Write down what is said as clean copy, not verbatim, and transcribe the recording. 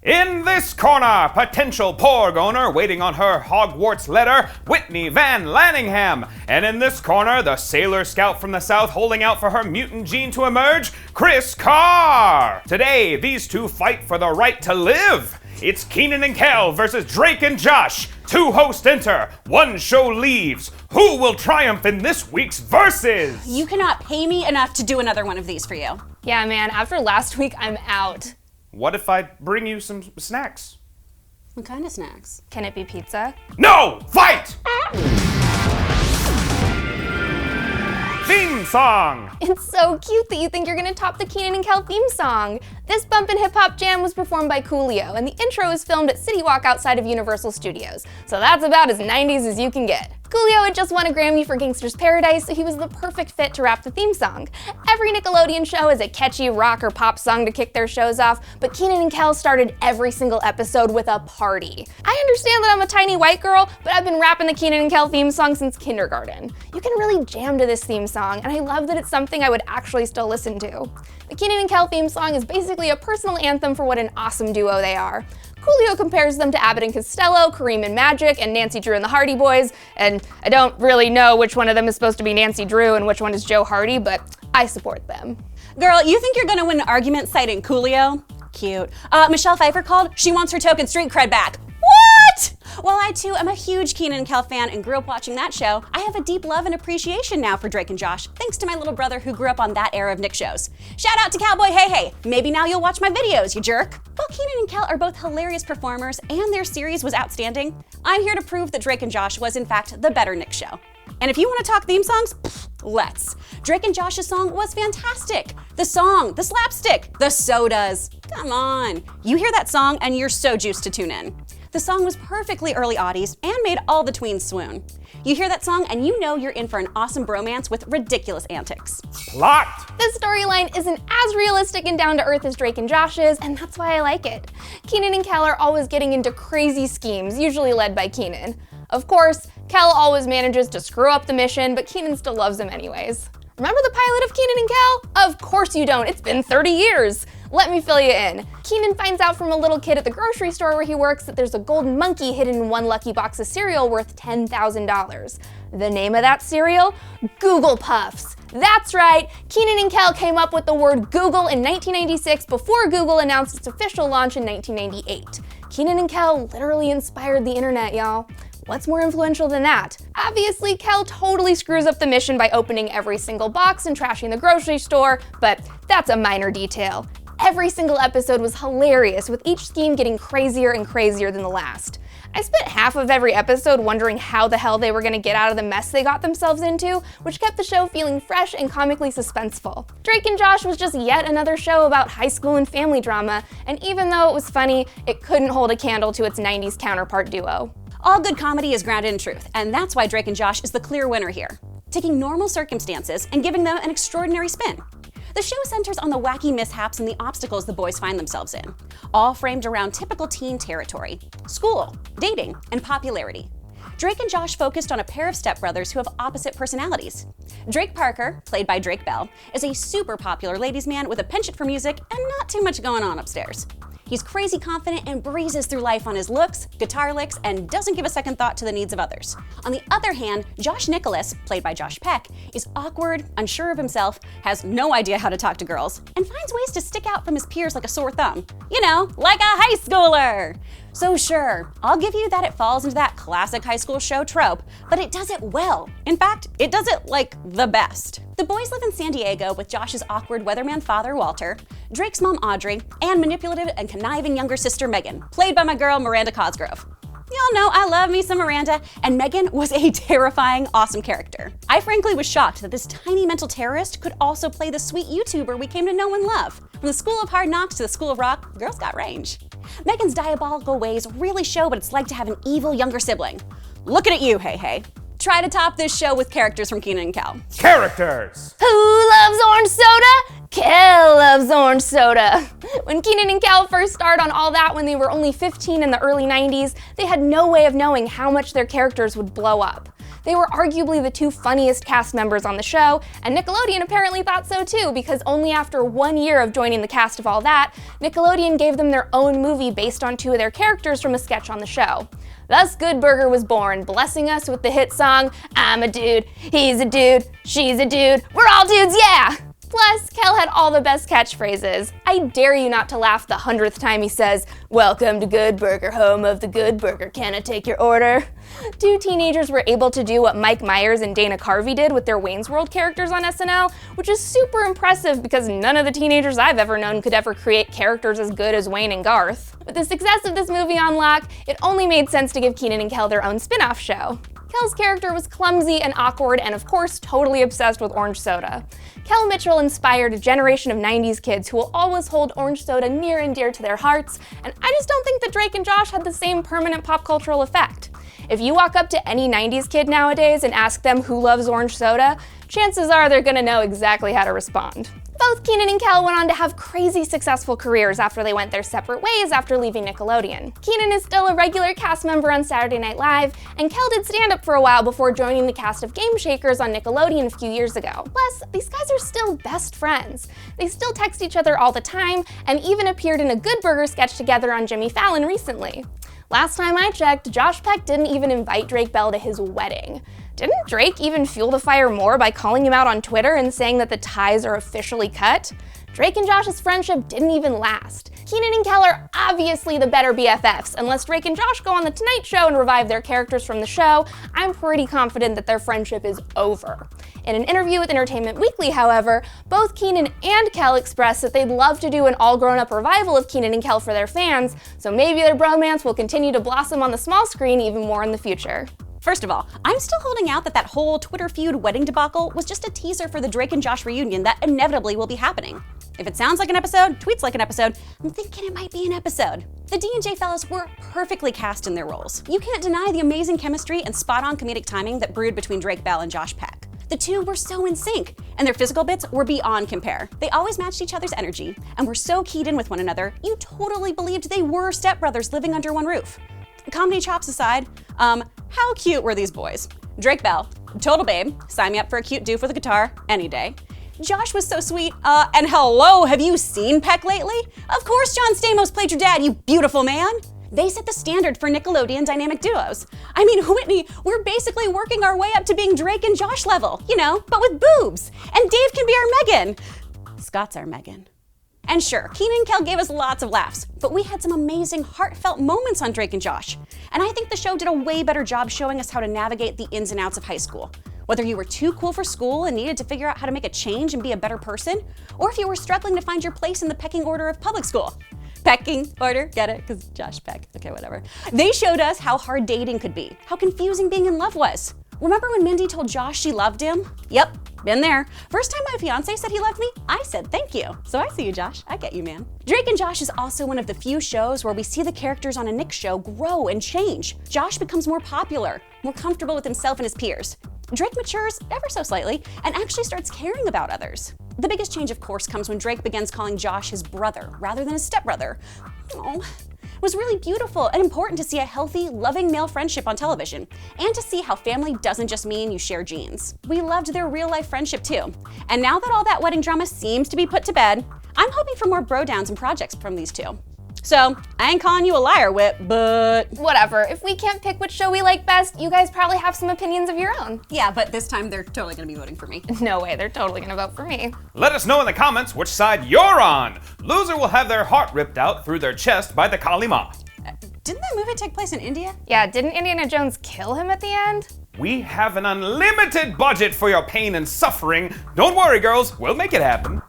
In this corner, potential porg owner waiting on her Hogwarts letter, Whitney Van Laningham. And in this corner, the sailor scout from the south holding out for her mutant gene to emerge, Kris Carr. Today, these two fight for the right to live. It's Kenan Kel versus Drake and Josh. Two hosts enter, one show leaves. Who will triumph in this week's Versus? You cannot pay me enough to do another one of these for you. Yeah, man, after last week, I'm out. What if I bring you some snacks? What kind of snacks? Can it be pizza? No! Fight! Theme song! It's so cute that you think you're gonna top the Kenan and Kel theme song. This bumpin' hip-hop jam was performed by Coolio, and the intro is filmed at City Walk outside of Universal Studios. So that's about as 90s as you can get. Coolio had just won a Grammy for Gangsta's Paradise, so he was the perfect fit to rap the theme song. Every Nickelodeon show has a catchy rock or pop song to kick their shows off, but Kenan and Kel started every single episode with a party. I understand that I'm a tiny white girl, but I've been rapping the Kenan and Kel theme song since kindergarten. You can really jam to this theme song, and I love that it's something I would actually still listen to. The Kenan and Kel theme song is basically a personal anthem for what an awesome duo they are. Coolio compares them to Abbott and Costello, Kareem and Magic, and Nancy Drew and the Hardy Boys, and I don't really know which one of them is supposed to be Nancy Drew and which one is Joe Hardy, but I support them. Girl, you think you're gonna win an argument citing Coolio? Cute. Michelle Pfeiffer called. She wants her token street cred back. What? While I too am a huge Kenan and Kel fan and grew up watching that show, I have a deep love and appreciation now for Drake and Josh, thanks to my little brother who grew up on that era of Nick shows. Shout out to Cowboy Hey Hey. Maybe now you'll watch my videos, you jerk. While Kenan and Kel are both hilarious performers and their series was outstanding, I'm here to prove that Drake and Josh was in fact the better Nick show. And if you want to talk theme songs, let's. Drake and Josh's song was fantastic. The song, the slapstick, the sodas. Come on. You hear that song and you're so juiced to tune in. The song was perfectly early aughties and made all the tweens swoon. You hear that song and you know you're in for an awesome bromance with ridiculous antics. Plot! This storyline isn't as realistic and down-to-earth as Drake and Josh's, and that's why I like it. Kenan and Kel are always getting into crazy schemes, usually led by Kenan. Of course, Kel always manages to screw up the mission, but Kenan still loves him anyways. Remember the pilot of Kenan and Kel? Of course you don't, it's been 30 years. Let me fill you in. Kenan finds out from a little kid at the grocery store where he works that there's a golden monkey hidden in one lucky box of cereal worth $10,000. The name of that cereal? Google Puffs. That's right, Kenan and Kel came up with the word Google in 1996 before Google announced its official launch in 1998. Kenan and Kel literally inspired the internet, y'all. What's more influential than that? Obviously, Kel totally screws up the mission by opening every single box and trashing the grocery store, but that's a minor detail. Every single episode was hilarious, with each scheme getting crazier and crazier than the last. I spent half of every episode wondering how the hell they were gonna get out of the mess they got themselves into, which kept the show feeling fresh and comically suspenseful. Drake and Josh was just yet another show about high school and family drama, and even though it was funny, it couldn't hold a candle to its 90s counterpart duo. All good comedy is grounded in truth, and that's why Drake and Josh is the clear winner here, taking normal circumstances and giving them an extraordinary spin. The show centers on the wacky mishaps and the obstacles the boys find themselves in, all framed around typical teen territory: school, dating, and popularity. Drake and Josh focused on a pair of stepbrothers who have opposite personalities. Drake Parker, played by Drake Bell, is a super popular ladies' man with a penchant for music and not too much going on upstairs. He's crazy confident and breezes through life on his looks, guitar licks, and doesn't give a second thought to the needs of others. On the other hand, Josh Nicholas, played by Josh Peck, is awkward, unsure of himself, has no idea how to talk to girls, and finds ways to stick out from his peers like a sore thumb. You know, like a high schooler! So sure, I'll give you that it falls into that classic high school show trope, but it does it well. In fact, it does it like the best. The boys live in San Diego with Josh's awkward weatherman father, Walter, Drake's mom, Audrey, and manipulative and conniving younger sister, Megan, played by my girl, Miranda Cosgrove. Y'all know I love me some Miranda, and Megan was a terrifying, awesome character. I frankly was shocked that this tiny mental terrorist could also play the sweet YouTuber we came to know and love. From the School of Hard Knocks to the School of Rock, the girl's got range. Megan's diabolical ways really show what it's like to have an evil younger sibling. Looking at you, Hey Hey. Try to top this show with characters from Kenan and Kel. Characters! Who loves orange soda? Kel loves orange soda. When Kenan and Kel first starred on All That when they were only 15 in the early 90s, they had no way of knowing how much their characters would blow up. They were arguably the two funniest cast members on the show, and Nickelodeon apparently thought so too, because only after 1 year of joining the cast of All That, Nickelodeon gave them their own movie based on two of their characters from a sketch on the show. Thus, Good Burger was born, blessing us with the hit song, "I'm a dude, he's a dude, she's a dude, we're all dudes, yeah!" Plus, Kel had all the best catchphrases. I dare you not to laugh the 100th time he says, "Welcome to Good Burger, home of the Good Burger, can I take your order?" Two teenagers were able to do what Mike Myers and Dana Carvey did with their Wayne's World characters on SNL, which is super impressive because none of the teenagers I've ever known could ever create characters as good as Wayne and Garth. With the success of this movie on lock, it only made sense to give Kenan and Kel their own spin-off show. Kel's character was clumsy and awkward and, of course, totally obsessed with orange soda. Kel Mitchell inspired a generation of 90s kids who will always hold orange soda near and dear to their hearts, and I just don't think that Drake and Josh had the same permanent pop cultural effect. If you walk up to any 90s kid nowadays and ask them who loves orange soda, chances are they're gonna know exactly how to respond. Both Kenan and Kel went on to have crazy successful careers after they went their separate ways after leaving Nickelodeon. Kenan is still a regular cast member on Saturday Night Live, and Kel did stand-up for a while before joining the cast of Game Shakers on Nickelodeon a few years ago. Plus, these guys are still best friends. They still text each other all the time, and even appeared in a Good Burger sketch together on Jimmy Fallon recently. Last time I checked, Josh Peck didn't even invite Drake Bell to his wedding. Didn't Drake even fuel the fire more by calling him out on Twitter and saying that the ties are officially cut? Drake and Josh's friendship didn't even last. Kenan and Kel are obviously the better BFFs. Unless Drake and Josh go on The Tonight Show and revive their characters from the show, I'm pretty confident that their friendship is over. In an interview with Entertainment Weekly, however, both Kenan and Kel expressed that they'd love to do an all-grown-up revival of Kenan and Kel for their fans, so maybe their bromance will continue to blossom on the small screen even more in the future. First of all, I'm still holding out that whole Twitter feud wedding debacle was just a teaser for the Drake and Josh reunion that inevitably will be happening. If it sounds like an episode, tweets like an episode, I'm thinking it might be an episode. The D&J fellas were perfectly cast in their roles. You can't deny the amazing chemistry and spot-on comedic timing that brewed between Drake Bell and Josh Peck. The two were so in sync, and their physical bits were beyond compare. They always matched each other's energy, and were so keyed in with one another, you totally believed they were stepbrothers living under one roof. Comedy chops aside, how cute were these boys? Drake Bell, total babe, sign me up for a cute doof with a guitar, any day. Josh was so sweet, and hello, have you seen Peck lately? Of course John Stamos played your dad, you beautiful man! They set the standard for Nickelodeon dynamic duos. I mean, Whitney, we're basically working our way up to being Drake and Josh level, you know, but with boobs. And Dave can be our Megan. Scott's our Megan. And sure, Kenan and Kel gave us lots of laughs, but we had some amazing heartfelt moments on Drake and Josh. And I think the show did a way better job showing us how to navigate the ins and outs of high school. Whether you were too cool for school and needed to figure out how to make a change and be a better person, or if you were struggling to find your place in the pecking order of public school. Pecking order, get it? Because Josh Peck, okay, whatever. They showed us how hard dating could be, how confusing being in love was. Remember when Mindy told Josh she loved him? Yep, been there. First time my fiance said he loved me, I said thank you. So I see you, Josh. I get you, man. Drake and Josh is also one of the few shows where we see the characters on a Nick show grow and change. Josh becomes more popular, more comfortable with himself and his peers. Drake matures ever so slightly and actually starts caring about others. The biggest change, of course, comes when Drake begins calling Josh his brother rather than his stepbrother. Oh, it was really beautiful and important to see a healthy, loving male friendship on television, and to see how family doesn't just mean you share genes. We loved their real-life friendship too. And now that all that wedding drama seems to be put to bed, I'm hoping for more bro-downs and projects from these two. So, I ain't calling you a liar, Whip, but... Whatever, if we can't pick which show we like best, you guys probably have some opinions of your own. Yeah, but this time they're totally gonna be voting for me. No way, they're totally gonna vote for me. Let us know in the comments which side you're on. Loser will have their heart ripped out through their chest by the Kali Ma. Didn't that movie take place in India? Yeah, didn't Indiana Jones kill him at the end? We have an unlimited budget for your pain and suffering. Don't worry, girls, we'll make it happen.